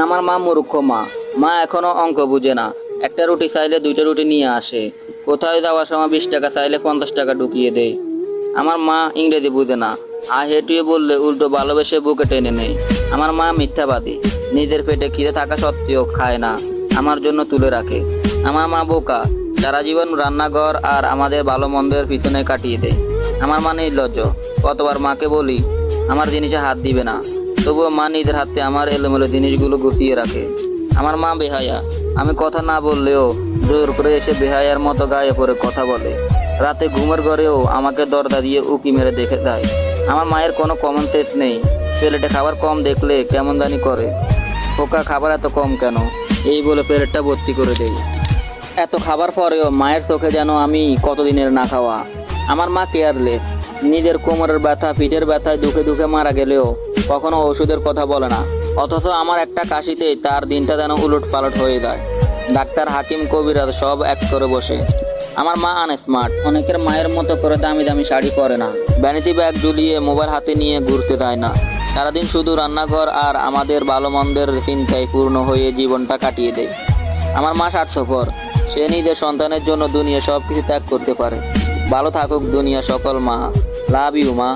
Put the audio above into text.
আমার মা মূর্খ মা। মা এখনো অঙ্ক বুঝে না। একটা রুটি চাইলে দুইটা রুটি নিয়ে আসে। কোথায় যাওয়ার সময় 20 টাকা চাইলে 50 টাকা ঢুকিয়ে দেয়। আমার মা ইংরেজি বুঝে না। হেঁটিয়ে বললে উল্টো ভালোবেসে বুকে টেনে নেয়। আমার মা মিথ্যাবাদী। নিজের পেটে খিদে থাকা সত্ত্বেও খায় না, আমার জন্য তুলে রাখে। আমার মা বোকা, সারা জীবন রান্নাঘর আর আমাদের ভালো মন্দের পিছনে কাটিয়ে দেয়। আমার মা নির্লজ্জ। কতবার মাকে বলি আমার জিনিসে হাত দিবে না, তবুও মা নিজের হাতে আমার এলোমেলো জিনিসগুলো গুছিয়ে রাখে। আমার মা বেহায়া। আমি কথা না বললেও জোর করে এসে বেহায়ার মতো গায়ে পড়ে কথা বলে। রাতে ঘুমের ঘরেও আমাকে দরজা দিয়ে উকি মেরে দেখে দেয়। আমার মায়ের কোনো কমন সেন্স নেই। প্লেটে খাবার কম দেখলে কেমন জানি করে। খোকা, খাবার এত কম কেন? এই বলে প্লেটটা ভর্তি করে দেই। এত খাবার পরেও মায়ের চোখে যেন আমি কতদিনের না খাওয়া। আমার মা কেয়ারলেস। নিজের কোমরের ব্যথা, পিঠের ব্যথায় দুঃখে দুঃখে মারা গেলেও কখনো ওষুধের কথা বলে না। অথচ আমার একটা কাশিতেই তার দিনটা যেন উলট পালট হয়ে যায়। ডাক্তার, হাকিম, কবিরাজ সব এক করে বসে। আমার মা আনস্মার্ট। অনেকের মায়ের মতো করে দামি দামি শাড়ি পরে না, ভ্যানিটি ব্যাগ ঝুলিয়ে মোবাইল হাতে নিয়ে ঘুরতে দেয় না। সারাদিন শুধু রান্নাঘর আর আমাদের ভালো মন্দের চিন্তায় পূর্ণ হয়ে জীবনটা কাটিয়ে দেয়। আমার মা স্বার্থপর। সে নিজের সন্তানের জন্য দুনিয়া সব কিছু ত্যাগ করতে পারে। ভালো থাকুক দুনিয়া সকল মা। লাভ ইউ মা।